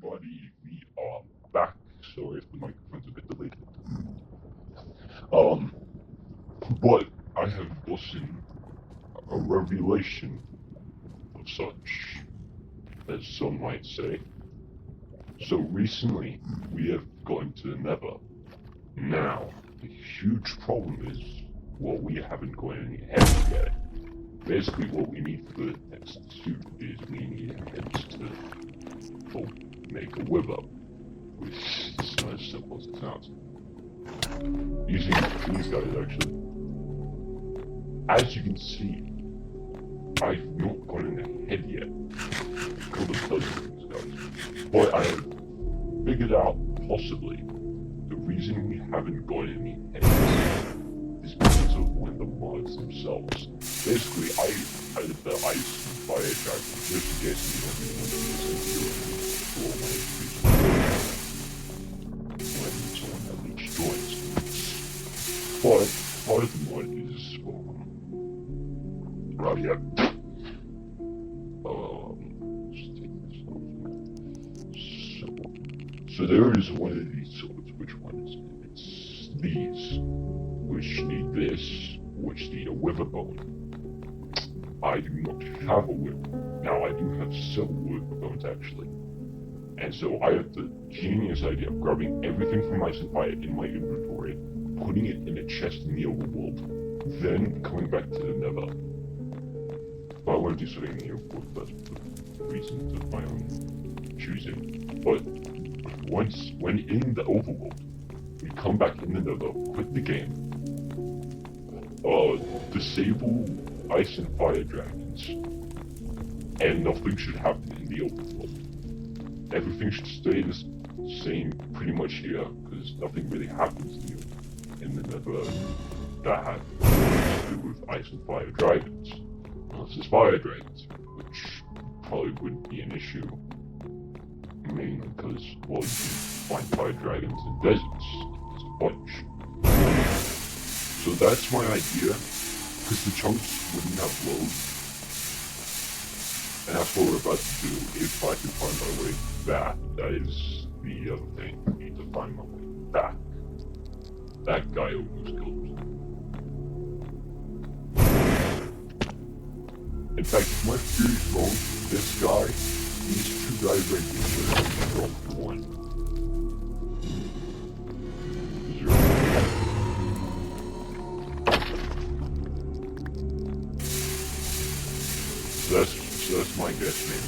everybody, we are back. Sorry if the microphone's a bit delayed. Um, but I have gotten a revelation of such, as some might say. So recently, we have gone to the Nether. Now, the huge problem is, well, we haven't got any heads yet. Basically, what we need for the next suit is we need heads to make a wither, which is not as simple as it sounds. Using these guys, actually. As you can see, I've not gotten a head yet. I could have done these guys. But I have figured out, possibly, the reason we haven't got any heads is because of one of the mods themselves. Basically, I did the ice and fire dragon just in case you don't really want to listen to all my speeches when someone at least joins. But part of the mod is, right, yeah. Let's take this off. So there is one of these swords. Which one is it? It's these, which need this, which need a wither bone. I do not have a wither. Now I do have several wither bones actually. And so I have the genius idea of grabbing everything from Ice and Fire in my inventory, putting it in a chest in the overworld, then coming back to the Nether. But I want to do something in the overworld, that's for reasons of my own choosing. But when in the overworld, we come back in the Nether, quit the game, disable Ice and Fire dragons, and nothing should happen in the overworld. Everything should stay the same pretty much here, because nothing really happens to you in the Nether that has to do with Ice and Fire dragons. Unless it's Fire dragons, which probably wouldn't be an issue, mainly because, well, you can find Fire dragons in deserts. There's a bunch. So that's my idea, because the chunks wouldn't have loads. And that's what we're about to do, if I can find my way back. That is the other thing, I need to find my way back. That guy almost killed me. In fact, if my theory's wrong, this guy, these two guys right here, are wrong for one. So that's my guess, man.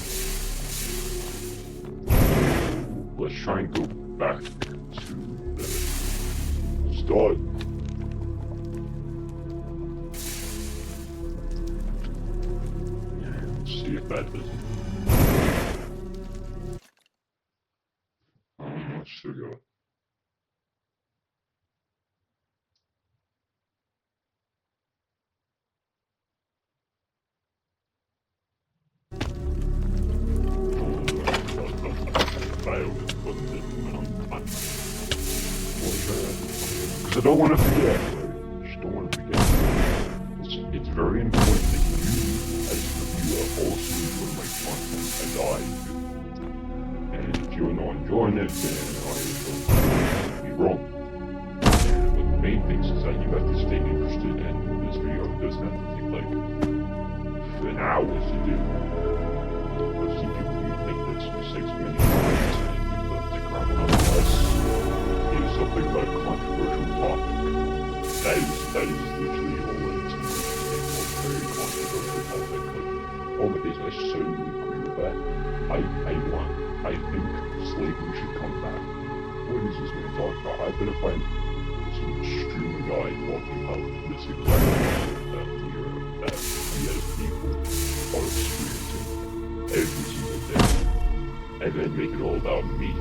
Let's try and go back to the start. And see if that does it. Let's still go. Because I don't want to forget, I just don't want to forget. It's very important that you, as the viewer, also enjoy my content and I do. And if you're not enjoying it, then I will be wrong. And one of the main things is that you have to stay interested, and this video doesn't have to take like an hour to do. I've seen people who make this mistakes many times, and people stick around unless it is something about a controversial topic. That is literally all it is. It's a very controversial topic. Like, all the days I certainly agree with that. I think slavery should come back. What is this man talking about? I better find some extreme guy talking about this exact thing that we as people are experiencing every single day. And then make it all about me.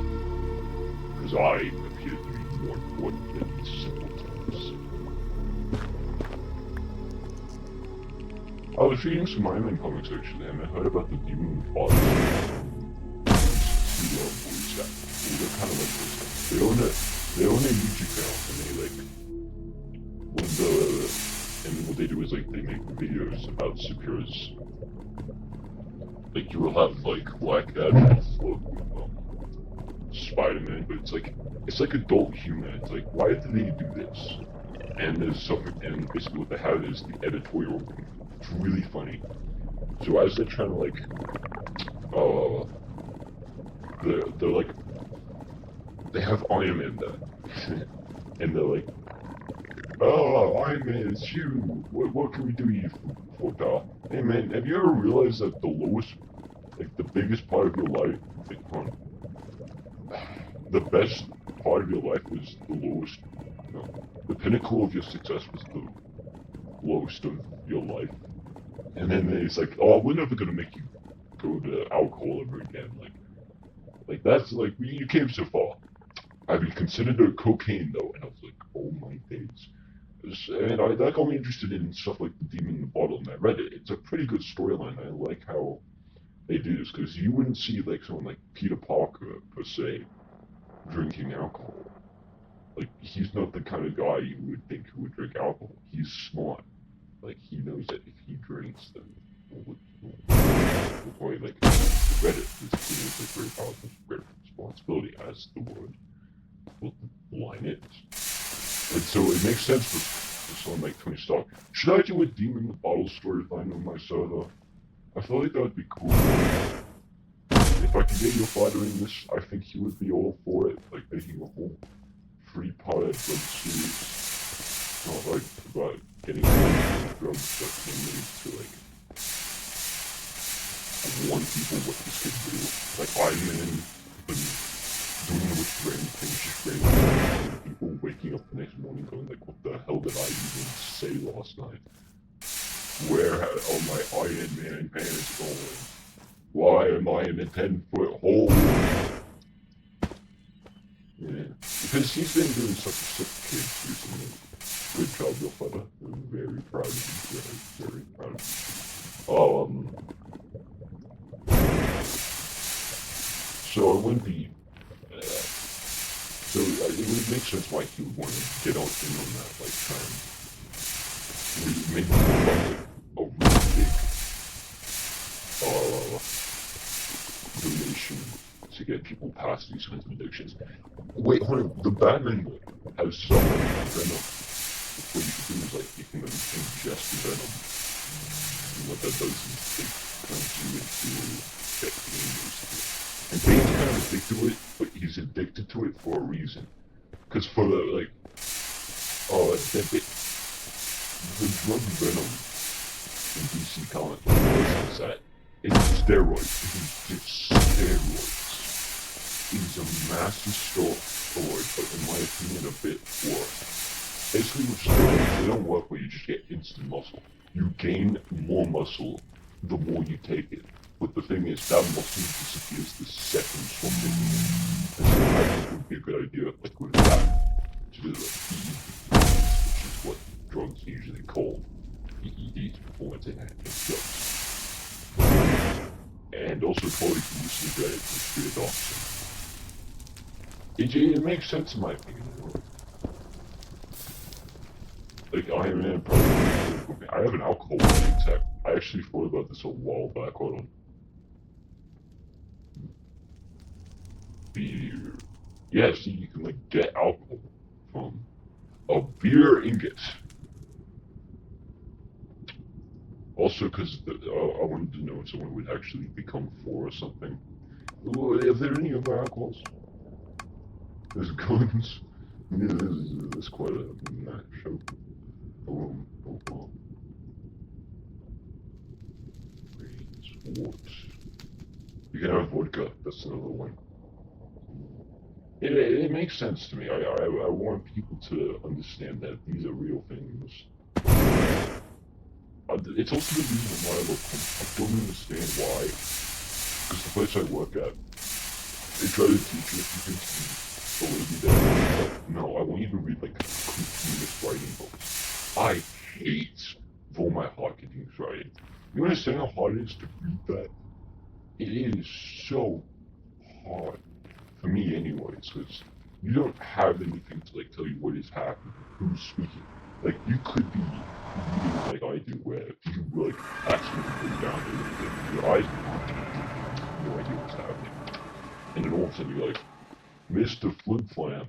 Because I appear to be more important than these simple things. I was reading some Iron Man comics actually, and I heard about the Demon Fathers. They're kind of like this. They own a YouTube channel, and they like, and what they do is like they make videos about superheroes. Like you will have like Black Adam float with them, Spider-Man, but it's like adult humor. It's like, why did they do this? And there's something, and basically what they have is the editorial room. It's really funny. So as they're trying to like, they're like, they have Iron Man there, and they're like, oh, Iron Man, it's you. What can we do you for, pal? Hey man, have you ever realized that the lowest, like the biggest part of your life, like, the best part of your life was the lowest, you know, the pinnacle of your success was the lowest of your life. And then it's like, oh, we're never gonna make you go to alcohol ever again. Like that's like you came so far. Have you considered cocaine though? And I was like, oh my days. And that got me interested in stuff like the Demon in the Bottle, and I read it. It's a pretty good storyline. I like how they do this because you wouldn't see like someone like Peter Parker per se drinking alcohol. Like he's not the kind of guy you would think who would drink alcohol. He's smart. Like he knows that if he drinks, then we'll probably like regret it. It's like very powerful, great responsibility, as the word line is. And so it makes sense for someone like Tony Stark. Should I do a Demon in the Bottle storyline on my server? I feel like that would be cool. If I could get your fighter in this, I think he would be all for it. Like making a whole 3-part web series. Not like about getting drugs that can lead to like warn people what this could do. Like Iron Man doing it with random things, just random people waking up the next morning going like, what the hell did I even say last night? Where are my Iron Man pants going? Why am I in a 10-foot hole? Yeah, because he's been doing such a sick kid recently. Good job, your father. I'm very proud of you. Very proud of you. So it wouldn't be. So it would make sense why he would want to get out in on that, like try and make like a really big donation to get people past these kinds of addictions. Wait, hold on. The Batman has some venom. What you can do is like you can ingest the venom. And what that does is it turns you into Bane basically. And Bane's kind of addicted to it, but he's addicted to it for a reason. Because for the like, the drug venom in DC Comics is that it's steroids. It's steroids. It's a massive steroid, but in my opinion, a bit worse. Basically, with steroids, they don't work where you just get instant muscle. You gain more muscle the more you take it. But the thing is, that muscle disappears the second something. And so I think it would be a good idea, like with that, to do the PEDs, which is what drugs are usually called. PEDs before it's in drugs. And also probably loosely read it with good adoption. It makes sense in my opinion. Like Iron Man probably. I have an alcohol tech. I actually thought about this a while back. Hold on. Beer. Yeah, see, you can like get alcohol from a beer ingot. Also, because I wanted to know if someone would actually become 4 or something. Are there any other alcohols? There's guns. Yeah, there's quite a show. What? You can have vodka. That's another one. It makes sense to me. I want people to understand that these are real things. It's also the reason why I don't understand why. Because the place I work at, they try to teach you if you can believe that. Like, no, I want you to read like continuous writing books. I hate Volmar Hawking's writing. You understand how hard it is to read that? It is so hard. For me anyways, because you don't have anything to like tell you what is happening, who's speaking. Like you could be reading like I do where you like actually go down and your eyes no idea what's happening. And then all of a sudden you're like, Mr. Flip Flam.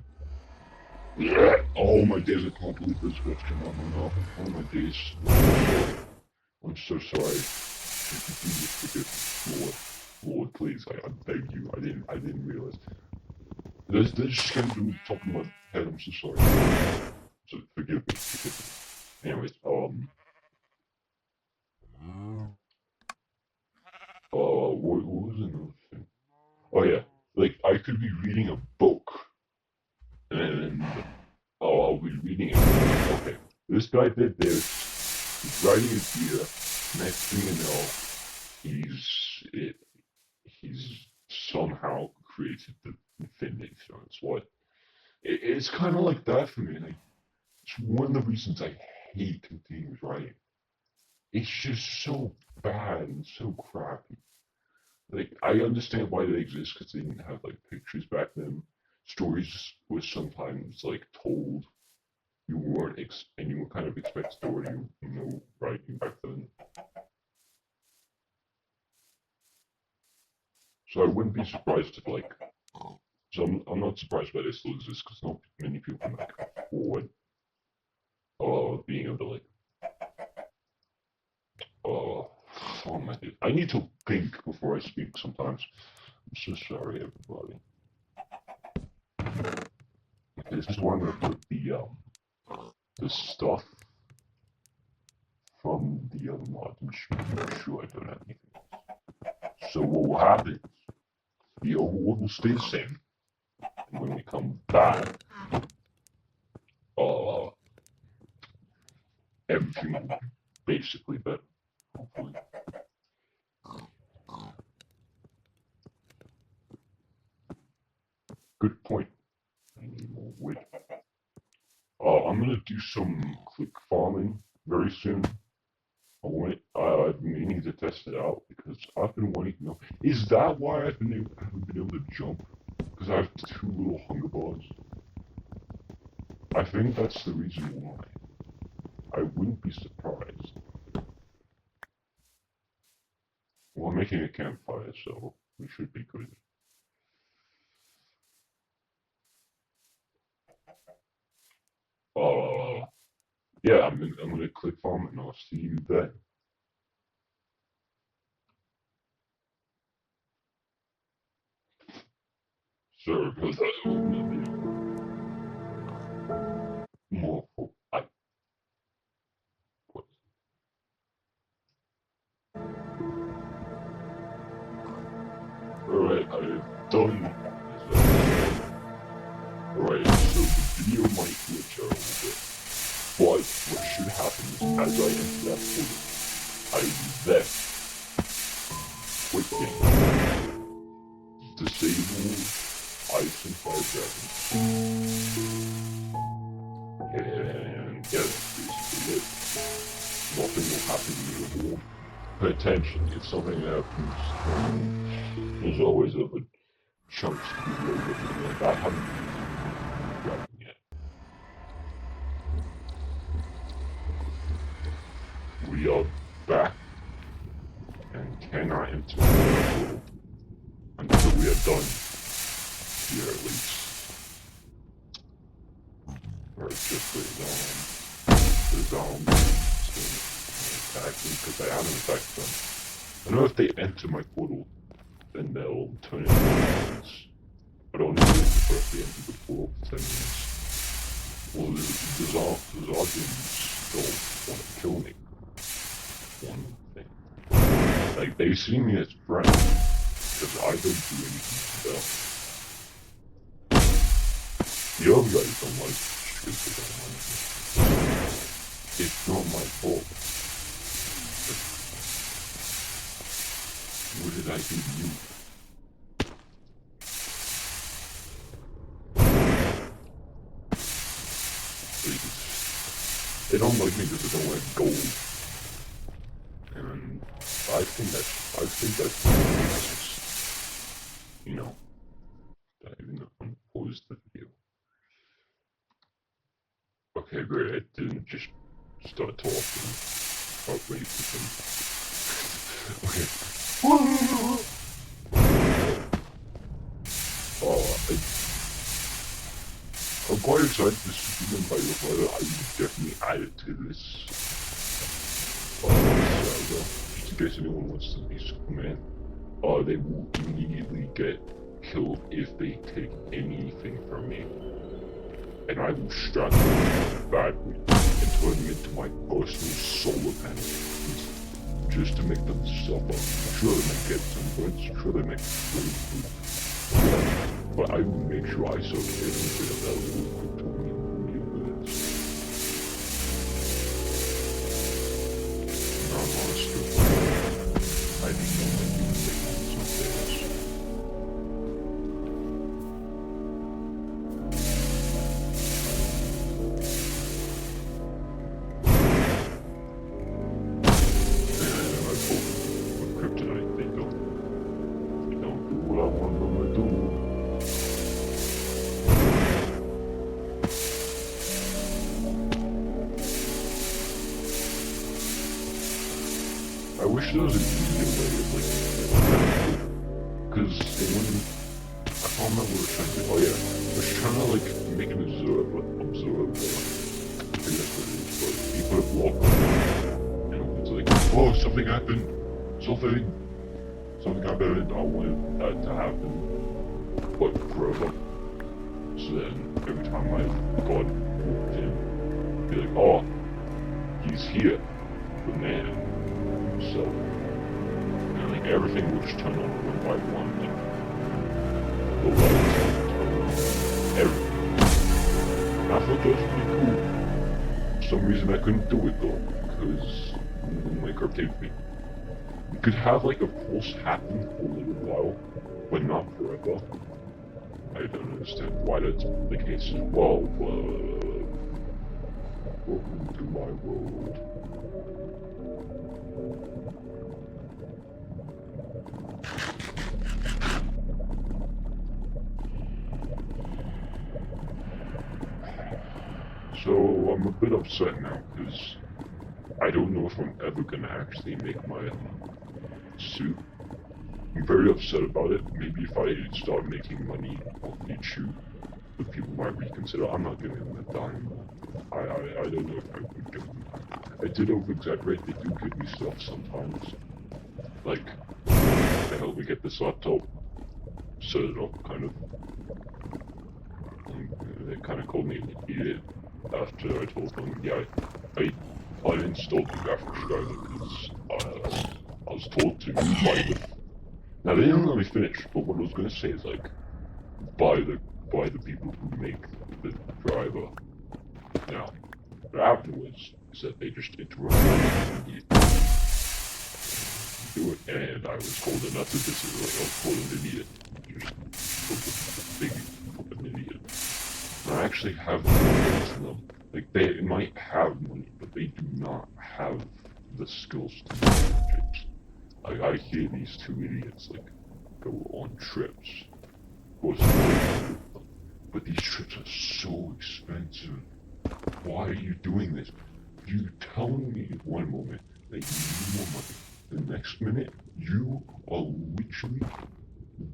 Yeah. Oh my days, I can't believe this what's come on my mouth. Oh my days. I'm so sorry. Please forgive me. Lord, please, I beg you. I didn't realize. There's just came to the top of my head. I'm so sorry. So forgive me. Anyways, what was another thing? Oh yeah, like I could be reading a book, and I'll be reading it. Okay, this guy did this. He's writing his beer. Next thing you know, he's somehow created the Infinity Stone. It's what it's kind of like that for me. Like, it's one of the reasons I hate continuous writing. It's just so bad and so crappy. Like, I understand why they exist because they didn't have like pictures back then. Stories were sometimes like told. You weren't and you were kind of expect story, writing back then. So I wouldn't be surprised if like, so I'm not surprised why they still exist because not many people can like afford being able to like oh my God. I need to think before I speak sometimes. I'm so sorry everybody. Okay, this is where I'm gonna put the stuff from the other mod machine. I'm sure I don't have anything else. So what will happen? The overworld will stay the same. And when we come back, everything will be basically better. Hopefully. Good point. I need more wood. I'm gonna do some click farming very soon. I've been meaning to test it out because I've been wanting to know. Is that why I haven't been able to jump? Because I have 2 little hunger bars. I think that's the reason why. I wouldn't be surprised. Well, I'm making a campfire, so we should be good. Yeah, I'm gonna click farm and I'll see you then. Sorry about that. More Alright, I've done this. Alright, so the video might glitch out a little bit. But what should happen is as I enter that portal, I then quick game disable ice and fire dragons. And yeah, that's basically it. Nothing will happen to the wall. Pay attention, if something happens, there's always other chunks to be loaded and I haven't gotten yet. We are back and cannot enter the world until we are done here at least. Or just the zombies attack me because I haven't attacked them. I know if they enter my portal, then they'll turn into zombies. But only if they enter the portal for 10 minutes. Well, the zombies don't want to kill me. One thing. Like, they see me as friends, because I don't do anything to them. The other guys don't like me, because they don't like me. It's not my fault. What did I do to you? They don't like me because they don't like gold. And I think that's you know, I even unpause the video. Okay, great, I didn't just start talking about racism. Okay. I'm quite excited to see them by the weather. I would definitely add it to this server, just in case anyone wants to be Superman. They will immediately get killed if they take anything from me. And I will strap them badly and turn them into my personal solar panels just to make them suffer. I'm sure they might get some points, I'm sure they might food. But I will make sure I serve every bit of that little plutonium with it. I'm honest with you. I didn't know that you would take on some things. I wish there was an easier way of like, because when I can't remember what I was trying to do. Oh yeah, I was trying to like make an observer. I think that's what it is, but you put a block on it, and it's like, oh, something happened, something happened, and I wanted that to happen, but forever. So then every time my god walked in, be like, oh, he's here, the man. So, and like everything will just turn on one by one, like the lights turn on, everything. And I thought that was pretty cool. For some reason I couldn't do it though, because Minecraft hated me. You could have like a pulse happen for a little while, but not forever. I don't understand why that's the case as well, but welcome to my world. So I'm a bit upset now because I don't know if I'm ever gonna actually make my suit. I'm very upset about it. Maybe if I start making money off YouTube, the people might reconsider. I'm not giving them a dime. I don't know if I would give them. I did over-exaggerate. They do give me stuff sometimes. Like, they help me get this laptop, set it up, kind of. And they kind of called me an idiot after I told them, yeah, I uninstalled the graphics driver because I was told to buy the. Now they didn't let me finish, but what I was gonna say is like, buy the people who make the driver. Now, what happened was is that they just interrupted me. Do it, and I was told not to disagree. I was called an idiot. Just big an idiot. And I actually have money to them. Like they might have money, but they do not have the skills to do projects. Like I hear these two idiots like go on trips. Of course, but these trips are so expensive. Why are you doing this? You telling me one moment that you need more money. The next minute, you are literally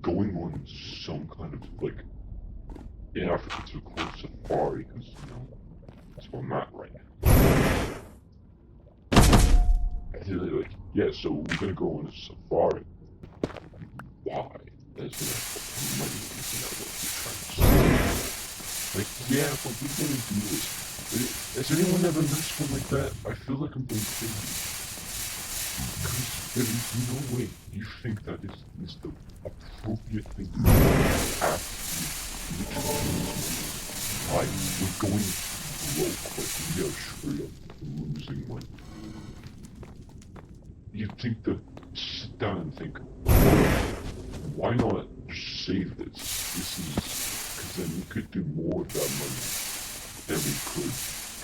going on some kind of, like, in Africa to call safari, because, you know, that's where I'm at right now. And they're like, yeah, so we're gonna go on a safari. Why? That's enough money, isn't that what you're trying to say? Like, yeah, but we're gonna do this. Has anyone ever met someone like that? I feel like I'm being crazy. Because there is no way you think that is the appropriate thing to do after you we're going broke, like we are straight up losing money. You think to sit down and think, why not just save this? This is, because then we could do more with that money than we could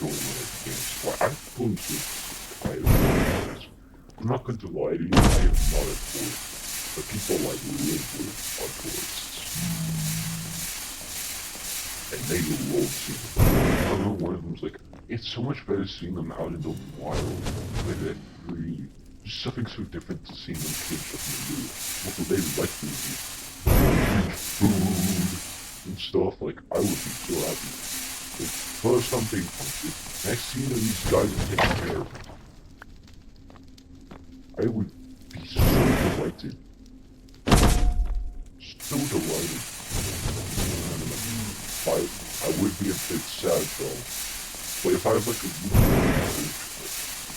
go on against. Well, I suppose it's quite. I'm not going to lie to you, I am not a tourist, but people like live with are tourists. And they love seeing them. I don't know, one of them's like, it's so much better seeing them out in the wild, where they're free. There's something so different to seeing them caged up in the zoo. Also, they like to eat food and stuff, like, I would be so happy. Like, first I'm being hunted. Next thing you know, these guys are taking care of me. I would be so delighted. So delighted. I would be a bit sad though. But if I have like a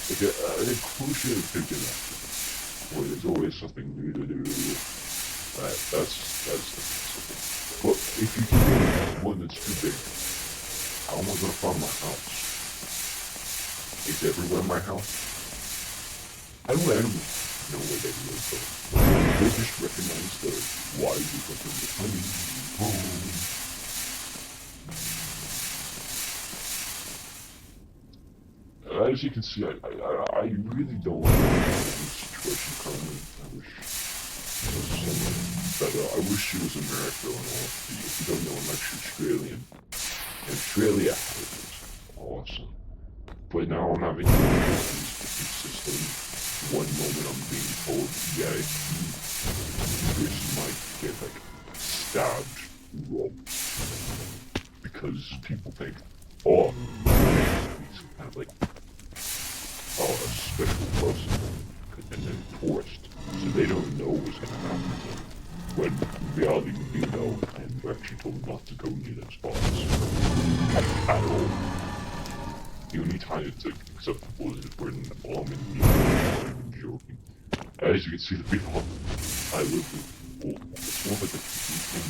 an inclusive figure where there's always something new to do, that's something. But if you give me one that's too big, how am I gonna find my house? Is everywhere my house? How do animals know where they live though? They just recognize the why you put them the honey. As you can see, I really don't like the situation currently. I wish it was someone better. I wish it was America and all. If you don't know, I'm actually Australian. And Australia is awesome. But now I'm having to use this system. One moment I'm being told, yeah, this might get like stabbed, robbed. Because people think, oh, he's kind of like a special person, and then tourist, so they don't know what's going to happen to them. When in reality, we know, and we're actually told not to go near those spots at all. The only time it's acceptable is if we're in the bomb and I'm not even joking. As you can see, the people I live with, well, it's more like a thing.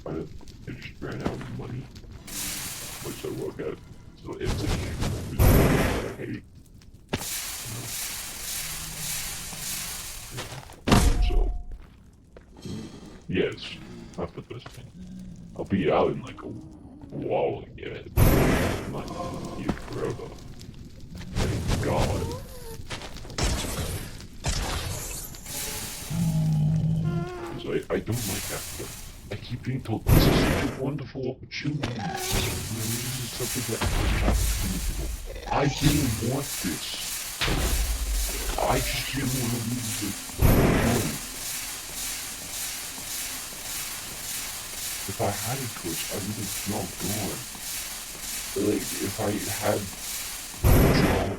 I just ran out of money, which I work at, so it's a huge I hate. So, yes, after this thing, I'll be out in like a while again. I'm not here forever. Thank God. Because I don't like that. I keep being told, this is such a wonderful opportunity. This is something that happens to people. I didn't want this. I just didn't want to lose the money. If I had a choice, I would have not gone. Like, if I had a job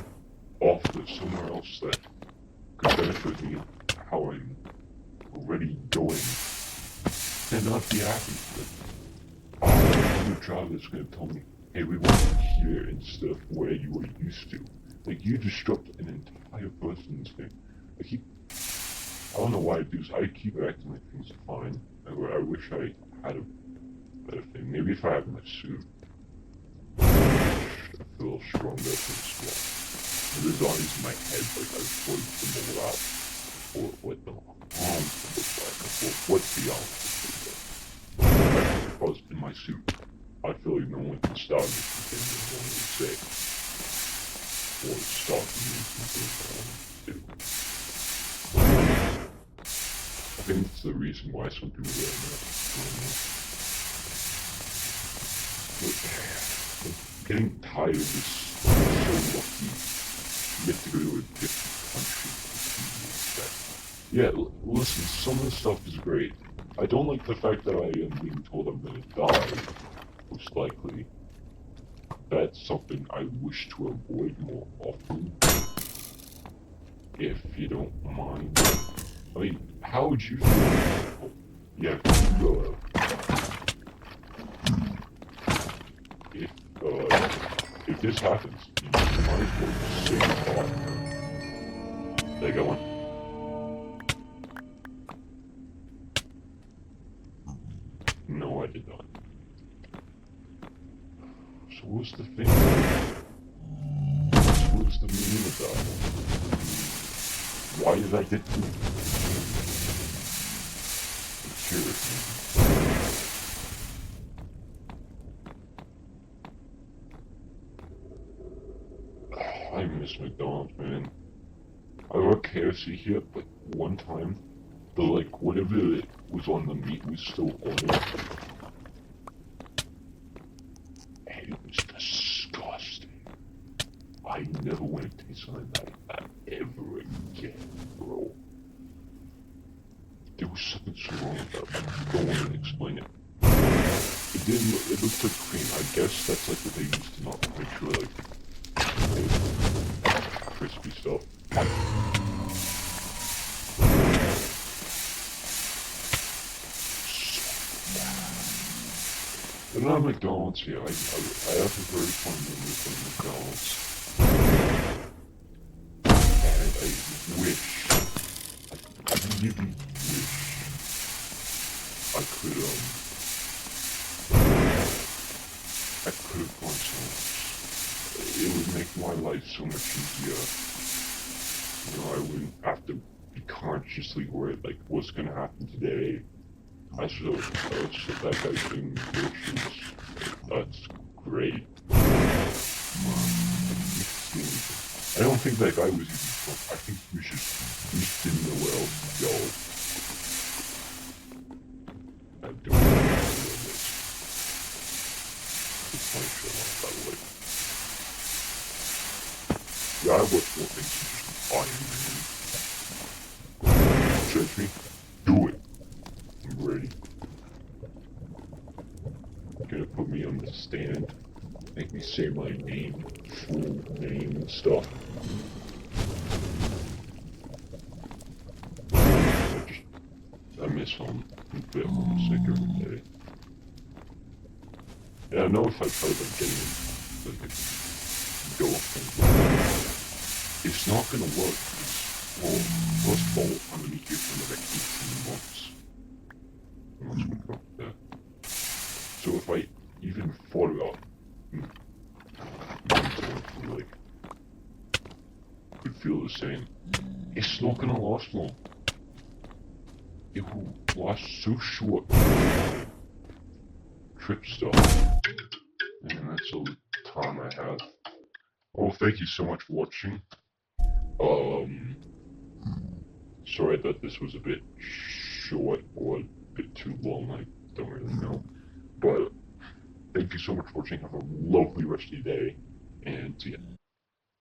offer somewhere else that could benefit me how I'm already going, then I'd be happy. But I have a job that's going to tell me, hey, we want you here instead of where you were used to. Like, you disrupt an entire person's thing. I don't know why I do this. I keep acting like things are fine. I wish I had a better thing. Maybe if I had my suit, I feel stronger for the squad. There's always in my head, like I float them all out. Or what the arms look like, or what the outfit looks like. If I was in my suit, I feel like no one can stop me from things I wanted to say. Or stop me from doing what I want to do. I think it's the reason why some people wear masks. But getting tired of this so lucky. You get to go to a different country. Yeah, listen, some of the stuff is great. I don't like the fact that I am being told I'm gonna die, most likely. That's something I wish to avoid more often. If you don't mind. I mean, how would you feel? Yeah, go if this happens, you might as well just say goodbye. They going? No, I did not. So what's the thing? What's the meaning of that? Why did I get to it? I miss McDonald's, man. I work KFC here, but one time, whatever it was on the meat was still on it. And it was disgusting. I never want to taste something like that ever again, bro. There was something so wrong about it. I don't want to explain it. It it looks like cream. I guess that's like what they used to not make sure like crispy stuff. But not McDonald's here. I have a very fun memory from McDonald's. And I wish, I really wish I could have gone somewhere else. It would make my life so much easier. You know, I wouldn't have to be consciously worried like what's gonna happen today. I should that guy's doing groceries. That's great. I don't think that guy was even drunk. I think he just didn't know where else to go. I don't know where it is. It's my show, by the way. Yeah, I watch more things than just Iron Man. Judge me? Do it. I'm ready. You're gonna put me on the stand, make me say my name, full name and stuff. I miss home a bit homesick every day. And I know if I try like getting like a girlfriend, it's not gonna work. Well, first of all, I'm gonna be here for another 18 months. Unless we go there. So if I even thought about like could feel the same, it's not gonna last long. It will last so short. Trip stuff. And that's all the time I have. Oh, thank you so much for watching. Sorry that this was a bit short or a bit too long, I don't really know. But thank you so much for watching. Have a lovely rest of your day, and see ya.